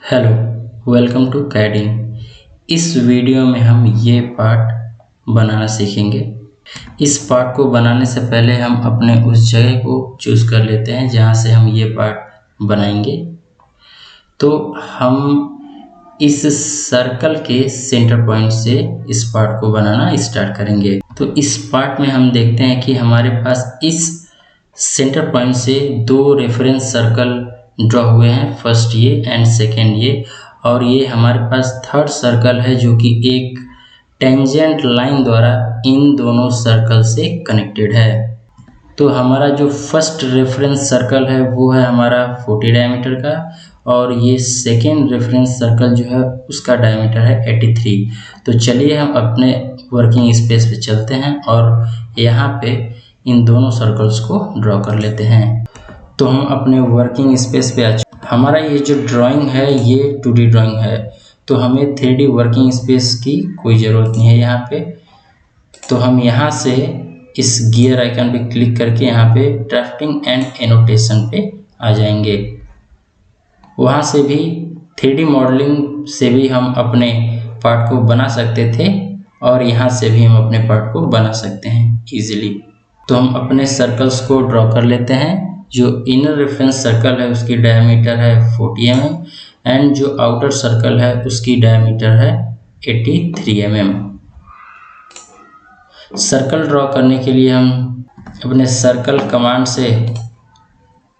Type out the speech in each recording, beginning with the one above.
Hello, welcome to कैडिंग। इस video में हम ये पार्ट बनाना सीखेंगे। इस पार्ट को बनाने से पहले हम अपने उस जगह को चूज़ कर लेते हैं जहाँ से हम ये पार्ट बनाएंगे। तो हम इस सर्कल के सेंटर पॉइंट से इस पार्ट को बनाना स्टार्ट करेंगे। तो इस पार्ट में हम देखते हैं कि हमारे पास इस सेंटर पॉइंट से दो रेफरेंस सर्कल ड्रॉ हुए हैं, फर्स्ट ये एंड सेकेंड ये, और ये हमारे पास थर्ड सर्कल है जो कि एक टेंजेंट लाइन द्वारा इन दोनों सर्कल से कनेक्टेड है। तो हमारा जो फर्स्ट रेफरेंस सर्कल है वो है हमारा 40 डायमीटर का, और ये सेकेंड रेफरेंस सर्कल जो है उसका डायमीटर है 83। तो चलिए हम अपने वर्किंग स्पेस पे चलते हैं और यहाँ पे इन दोनों सर्कल्स को ड्रॉ कर लेते हैं। तो हम अपने वर्किंग स्पेस पे आ चुके। हमारा ये जो ड्राइंग है ये 2D ड्राइंग है, तो हमें 3D वर्किंग स्पेस की कोई ज़रूरत नहीं है यहाँ पे। तो हम यहाँ से इस गियर आइकन पे क्लिक करके यहाँ पे ड्राफ्टिंग एंड एनोटेशन पे आ जाएंगे। वहाँ से भी 3D मॉडलिंग से भी हम अपने पार्ट को बना सकते थे, और यहाँ से भी हम अपने पार्ट को बना सकते हैं इजीली। तो हम अपने सर्कल्स को ड्रॉ कर लेते हैं। जो इनर रेफरेंस सर्कल है उसकी डायमीटर है 40 mm एंड जो आउटर सर्कल है उसकी डायमीटर है 83 mm। सर्कल ड्रॉ करने के लिए हम अपने सर्कल कमांड से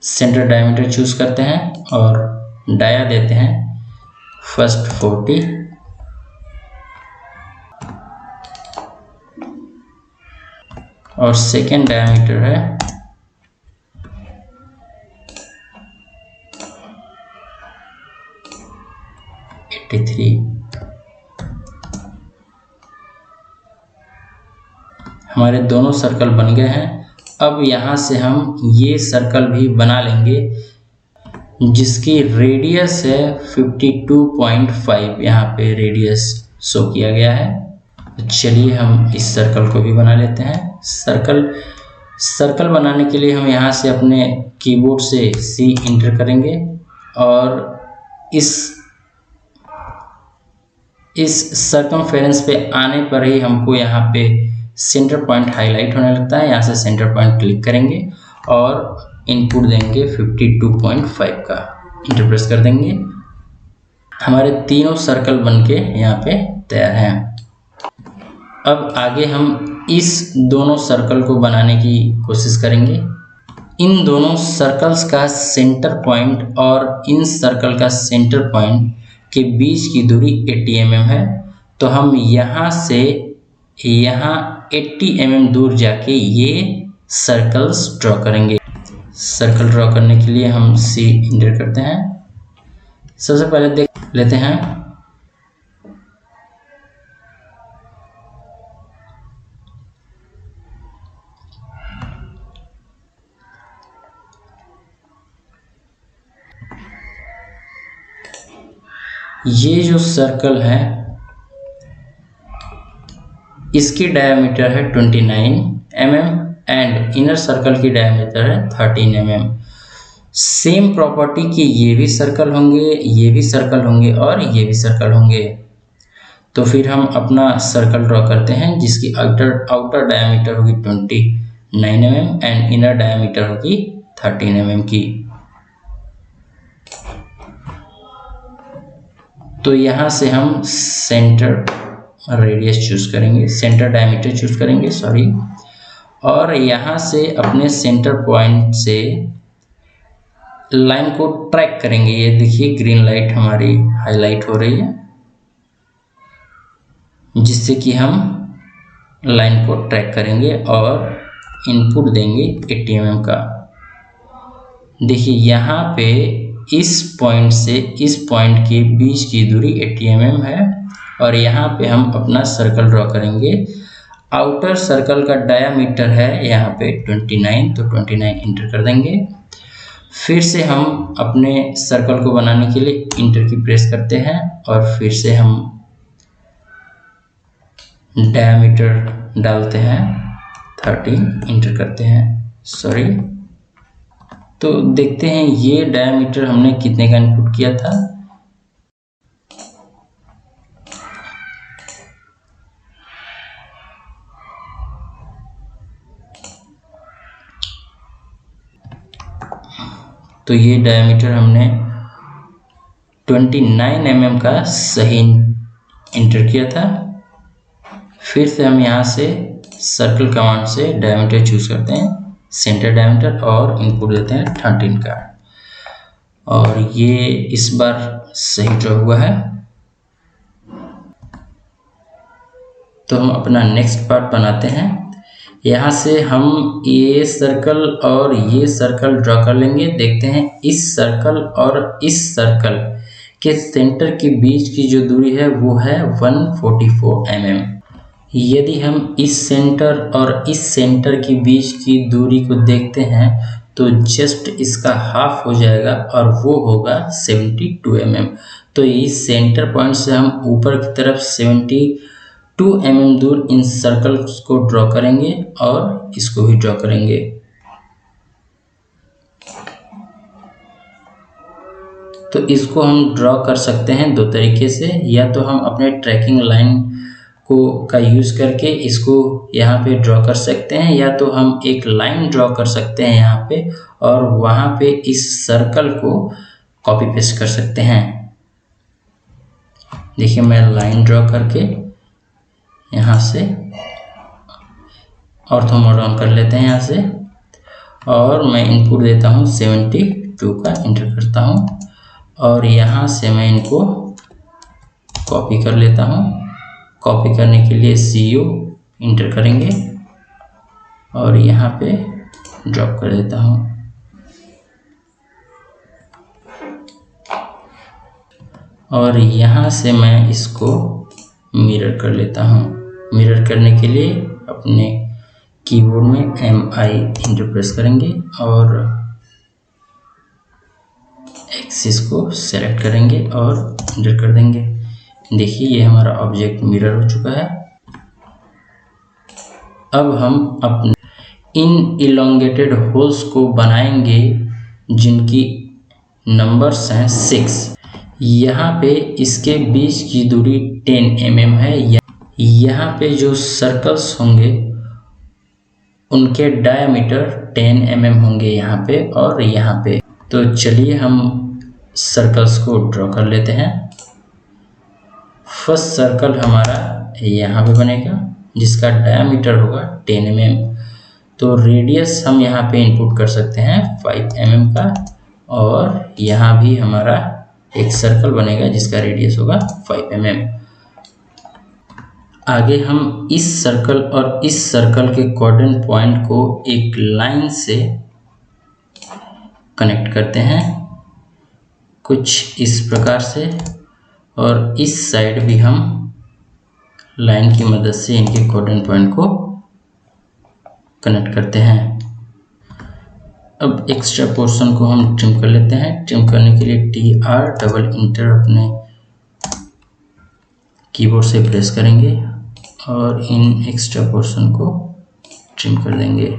सेंटर डायमीटर चूज करते हैं और डाया देते हैं फर्स्ट 40 और सेकेंड डायमीटर है 83। हमारे दोनों सर्कल बन गए हैं। अब यहाँ से हम ये सर्कल भी बना लेंगे जिसकी रेडियस है 52.5। यहाँ पे रेडियस शो किया गया है। तो चलिए हम इस सर्कल को भी बना लेते हैं। सर्कल बनाने के लिए हम यहाँ से अपने कीबोर्ड से C इंटर करेंगे और इस सर्कमफेरेंस पे आने पर ही हमको यहाँ पे सेंटर पॉइंट हाईलाइट होने लगता है। यहाँ से सेंटर पॉइंट क्लिक करेंगे और इनपुट देंगे 52.5 का, इंटर प्रेस कर देंगे। हमारे तीनों सर्कल बनके यहाँ पे तैयार हैं। अब आगे हम इस दोनों सर्कल को बनाने की कोशिश करेंगे। इन दोनों सर्कल्स का सेंटर पॉइंट और इन सर्कल का सेंटर पॉइंट के बीच की दूरी 80 mm है। तो हम यहाँ से यहाँ 80 mm दूर जाके ये सर्कल्स ड्रॉ करेंगे। सर्कल ड्रॉ करने के लिए हम C इंटर करते हैं। सबसे पहले देख लेते हैं ये जो सर्कल है इसकी डायमीटर है 29 mm एंड इनर सर्कल की डायमीटर है 13 mm। सेम प्रॉपर्टी के ये भी सर्कल होंगे, ये भी सर्कल होंगे और ये भी सर्कल होंगे। तो फिर हम अपना सर्कल ड्रॉ करते हैं जिसकी आउटर डायमीटर होगी 29 mm एंड इनर डायमीटर होगी 13 mm की। तो यहाँ से हम सेंटर रेडियस चूज करेंगे, सेंटर डायमीटर चूज करेंगे सॉरी, और यहाँ से अपने सेंटर पॉइंट से लाइन को ट्रैक करेंगे। ये देखिए ग्रीन लाइट हमारी हाईलाइट हो रही है, जिससे कि हम लाइन को ट्रैक करेंगे और इनपुट देंगे 80 mm का। देखिए यहाँ पे इस पॉइंट से इस पॉइंट के बीच की दूरी 80 mm है, और यहाँ पे हम अपना सर्कल ड्रॉ करेंगे। आउटर सर्कल का डायामीटर है यहाँ पे 29, तो 29 इंटर कर देंगे। फिर से हम अपने सर्कल को बनाने के लिए इंटर की प्रेस करते हैं और फिर से हम डायामीटर डालते हैं 30, इंटर करते हैं सॉरी। तो देखते हैं ये डायमीटर हमने कितने का इनपुट किया था, तो ये डायमीटर हमने 29 mm का सही इंटर किया था। फिर से हम यहाँ से सर्कल कमांड से डायमीटर चूज करते हैं, सेंटर डायमीटर, और इनपुट देते हैं 13 का, और ये इस बार सही ड्रॉ हुआ है। तो हम अपना नेक्स्ट पार्ट बनाते हैं। यहाँ से हम ये सर्कल और ये सर्कल ड्रॉ कर लेंगे। देखते हैं इस सर्कल और इस सर्कल के सेंटर के बीच की जो दूरी है वो है 144 mm। यदि हम इस सेंटर और इस सेंटर के बीच की दूरी को देखते हैं तो जस्ट इसका हाफ हो जाएगा और वो होगा 72 mm। तो इस सेंटर पॉइंट से हम ऊपर की तरफ 72 mm दूर इन सर्कल्स को ड्रॉ करेंगे और इसको भी ड्रॉ करेंगे। तो इसको हम ड्रॉ कर सकते हैं दो तरीके से, या तो हम अपने ट्रैकिंग लाइन का यूज करके इसको यहाँ पे ड्रॉ कर सकते हैं, या तो हम एक लाइन ड्रॉ कर सकते हैं यहाँ पे और वहाँ पे इस सर्कल को कॉपी पेस्ट कर सकते हैं। देखिए मैं लाइन ड्रॉ करके यहाँ से ऑर्थो मोड ऑन कर लेते हैं यहाँ से, और मैं इनपुट देता हूँ 72 का, इंटर करता हूँ और यहाँ से मैं इनको कॉपी कर लेता हूँ। कॉपी करने के लिए CO इंटर करेंगे और यहाँ पे ड्रॉप कर देता हूँ। और यहाँ से मैं इसको मिरर कर लेता हूँ। मिरर करने के लिए अपने कीबोर्ड में MI इंटर प्रेस करेंगे और एक्सिस को सेलेक्ट करेंगे और इंटर कर देंगे। देखिए ये हमारा ऑब्जेक्ट मिरर हो चुका है। अब हम अपने इन इलोंगेटेड होल्स को बनाएंगे जिनकी नंबर्स हैं 6। यहाँ पे इसके बीच की दूरी 10 mm है। यहाँ पे जो सर्कल्स होंगे उनके डायमीटर 10 mm होंगे यहाँ पे और यहाँ पे। तो चलिए हम सर्कल्स को ड्रॉ कर लेते हैं। फर्स्ट सर्कल हमारा यहाँ पे बनेगा जिसका डायमीटर होगा 10 mm। तो रेडियस हम यहाँ पे इनपुट कर सकते हैं 5 mm का, और यहाँ भी हमारा एक सर्कल बनेगा जिसका रेडियस होगा 5 mm। आगे हम इस सर्कल और इस सर्कल के कोऑर्डिनेट पॉइंट को एक लाइन से कनेक्ट करते हैं कुछ इस प्रकार से, और इस साइड भी हम लाइन की मदद से इनके कोऑर्डिनेट पॉइंट को कनेक्ट करते हैं। अब एक्स्ट्रा पोर्शन को हम ट्रिम कर लेते हैं। ट्रिम करने के लिए TR डबल इंटर अपने कीबोर्ड से प्रेस करेंगे और इन एक्स्ट्रा पोर्शन को ट्रिम कर देंगे।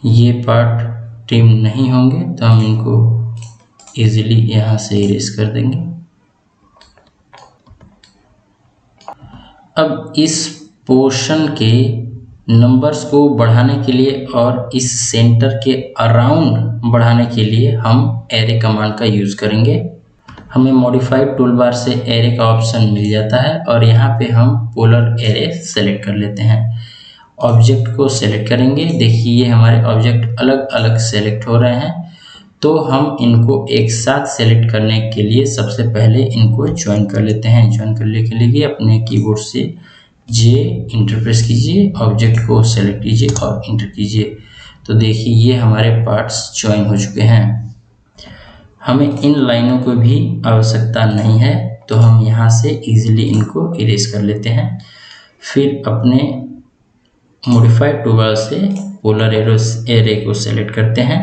ये पार्ट ट्रिम नहीं होंगे तो हम इनको इजीली यहाँ से इरेज कर देंगे। अब इस पोर्शन के नंबर्स को बढ़ाने के लिए और इस सेंटर के अराउंड बढ़ाने के लिए हम एरे कमांड का यूज करेंगे। हमें मॉडिफाइड टूल बार से एरे का ऑप्शन मिल जाता है और यहाँ पे हम पोलर एरे सेलेक्ट कर लेते हैं। ऑब्जेक्ट को सेलेक्ट करेंगे। देखिए ये हमारे ऑब्जेक्ट अलग अलग सेलेक्ट हो रहे हैं, तो हम इनको एक साथ सेलेक्ट करने के लिए सबसे पहले इनको ज्वाइन कर लेते हैं। ज्वाइन करने के लिए अपने कीबोर्ड से J इंटर प्रेस कीजिए, ऑब्जेक्ट को सेलेक्ट कीजिए और इंटर कीजिए। तो देखिए ये हमारे पार्ट्स ज्वाइन हो चुके हैं। हमें इन लाइनों को भी आवश्यकता नहीं है, तो हम यहाँ से इजीली इनको इरेज कर लेते हैं। फिर अपने मॉडिफाइड टूल से पोलर एरे को सेलेक्ट करते हैं,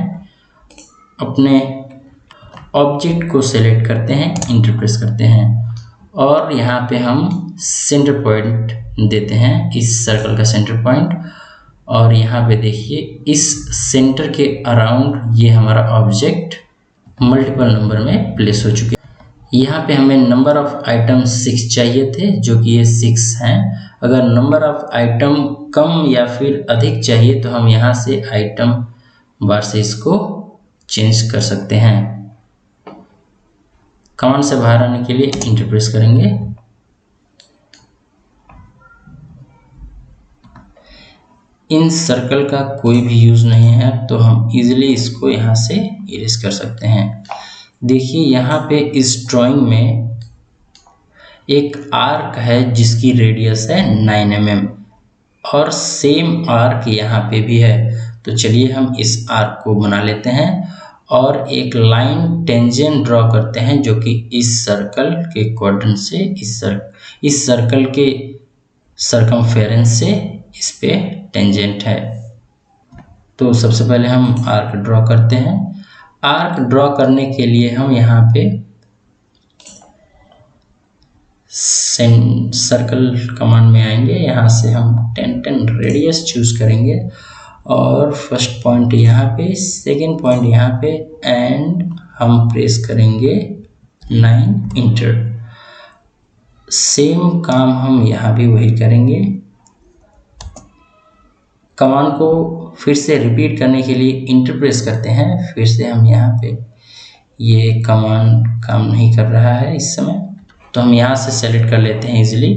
अपने ऑब्जेक्ट को सेलेक्ट करते हैं, इंटर प्रेस करते हैं और यहाँ पे हम सेंटर पॉइंट देते हैं, इस सर्कल का सेंटर पॉइंट, और यहाँ पे देखिए इस सेंटर के अराउंड ये हमारा ऑब्जेक्ट मल्टीपल नंबर में प्लेस हो चुके हैं। यहाँ पे हमें नंबर ऑफ आइटम 6 चाहिए थे, जो कि ये 6 हैं। अगर नंबर ऑफ आइटम कम या फिर अधिक चाहिए तो हम यहाँ से आइटम बार से इसको चेंज कर सकते हैं। कमांड से बाहर आने के लिए इंटर प्रेस करेंगे। इन सर्कल का कोई भी यूज नहीं है तो हम इजीली इसको यहाँ से इरेज कर सकते हैं। देखिए यहाँ पे इस ड्राइंग में एक आर्क है जिसकी रेडियस है 9 mm और सेम आर्क यहाँ पे भी है। तो चलिए हम इस आर्क को बना लेते हैं और एक लाइन टेंजेंट ड्रॉ करते हैं जो कि इस सर्कल के क्वाड्रेंट से इस सर्कल के सरकमफेरेंस से इस पे टेंजेंट है। तो सबसे पहले हम आर्क ड्रॉ करते हैं। आर्क ड्रॉ करने के लिए हम यहाँ पे सर्कल कमांड में आएंगे। यहाँ से हम 10 रेडियस चूज करेंगे और फर्स्ट पॉइंट यहाँ पे, सेकेंड पॉइंट यहाँ पे एंड हम प्रेस करेंगे 9 इंटर। सेम काम हम यहाँ भी वही करेंगे। कमांड को फिर से रिपीट करने के लिए इंटर प्रेस करते हैं। फिर से हम यहाँ पे, ये कमांड काम नहीं कर रहा है इस समय, तो हम यहाँ से सेलेक्ट कर लेते हैं इजीली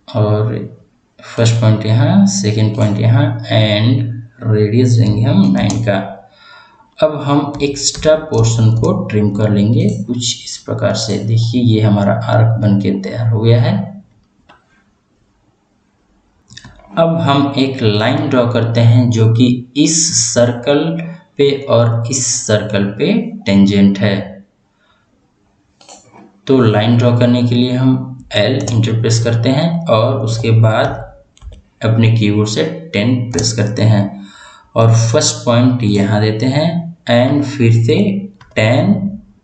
और फर्स्ट पॉइंट यहाँ, सेकेंड पॉइंट यहाँ एंड रेडियस देंगे हम 9 का। अब हम एक्स्ट्रा पोर्शन को ट्रिम कर लेंगे कुछ इस प्रकार से। देखिए ये हमारा आर्क बनके तैयार हो गया है। अब हम एक लाइन ड्रॉ करते हैं जो कि इस सर्कल पे और इस सर्कल पे टेंजेंट है। तो लाइन ड्रॉ करने के लिए हम L इंटर प्रेस करते हैं और उसके बाद अपने कीबोर्ड से 10 प्रेस करते हैं और फर्स्ट पॉइंट यहाँ देते हैं एंड फिर से 10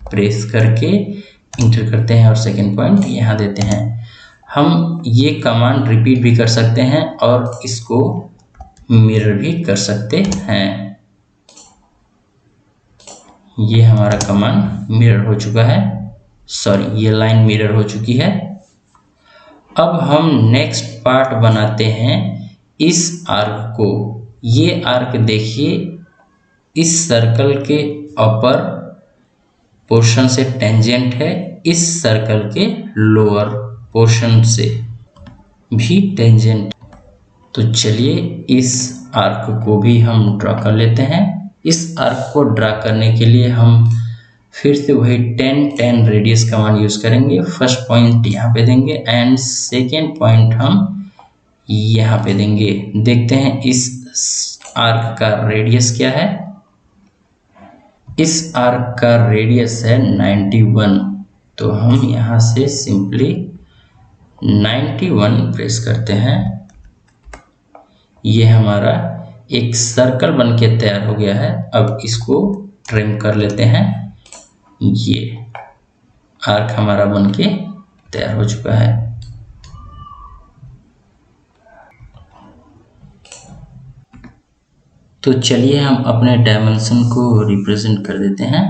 प्रेस करके इंटर करते हैं और सेकेंड पॉइंट यहाँ देते हैं। हम ये कमांड रिपीट भी कर सकते हैं और इसको मिरर भी कर सकते हैं। ये हमारा कमांड मिरर हो चुका है, सॉरी ये लाइन मिरर हो चुकी है। अब हम नेक्स्ट पार्ट बनाते हैं इस आर्क को। ये आर्क देखिए इस सर्कल के अपर पोर्शन से टेंजेंट है, इस सर्कल के लोअर पोर्शन से भी टेंजेंट। तो चलिए इस आर्क को भी हम ड्रा कर लेते हैं। इस आर्क को ड्रा करने के लिए हम फिर से वही 10 रेडियस कमांड यूज करेंगे। फर्स्ट पॉइंट यहाँ पे देंगे एंड सेकेंड पॉइंट हम यहाँ पे देंगे। देखते हैं इस आर्क का रेडियस क्या है। इस आर्क का रेडियस है 91, तो हम यहाँ से सिंपली 91 प्रेस करते हैं। ये हमारा एक सर्कल बनके तैयार हो गया है। अब इसको ट्रिम कर लेते हैं। ये आर्क हमारा बनके तैयार हो चुका है। तो चलिए हम अपने डायमेंशन को रिप्रेजेंट कर देते हैं।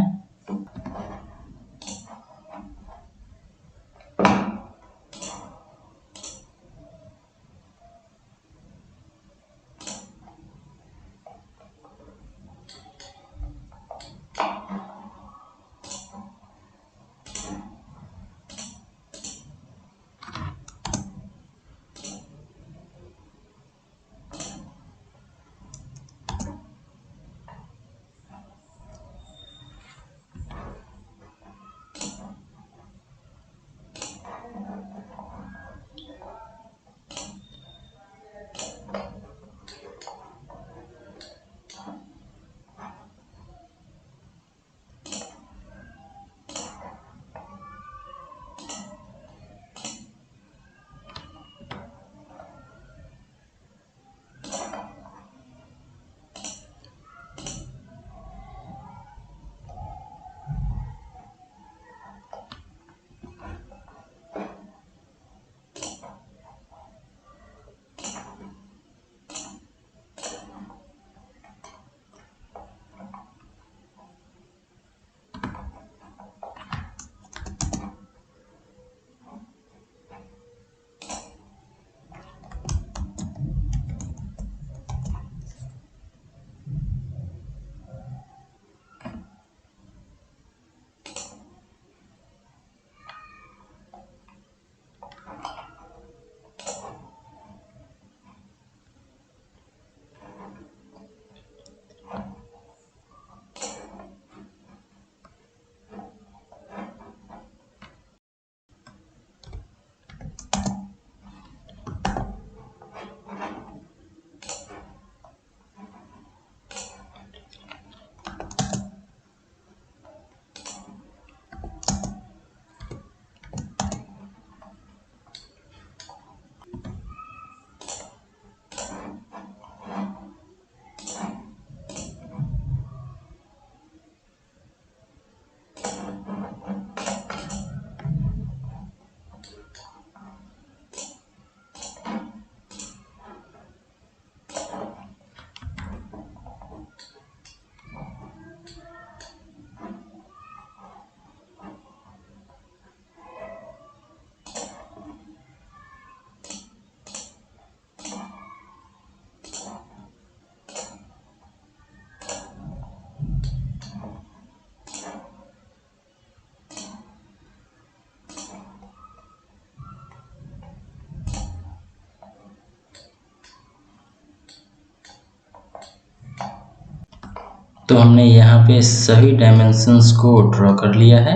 तो हमने यहाँ पे सभी डायमेंशंस को ड्रॉ कर लिया है।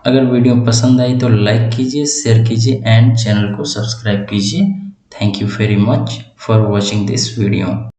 अगर वीडियो पसंद आई तो लाइक कीजिए, शेयर कीजिए एंड चैनल को सब्सक्राइब कीजिए। Thank you very much for watching this video.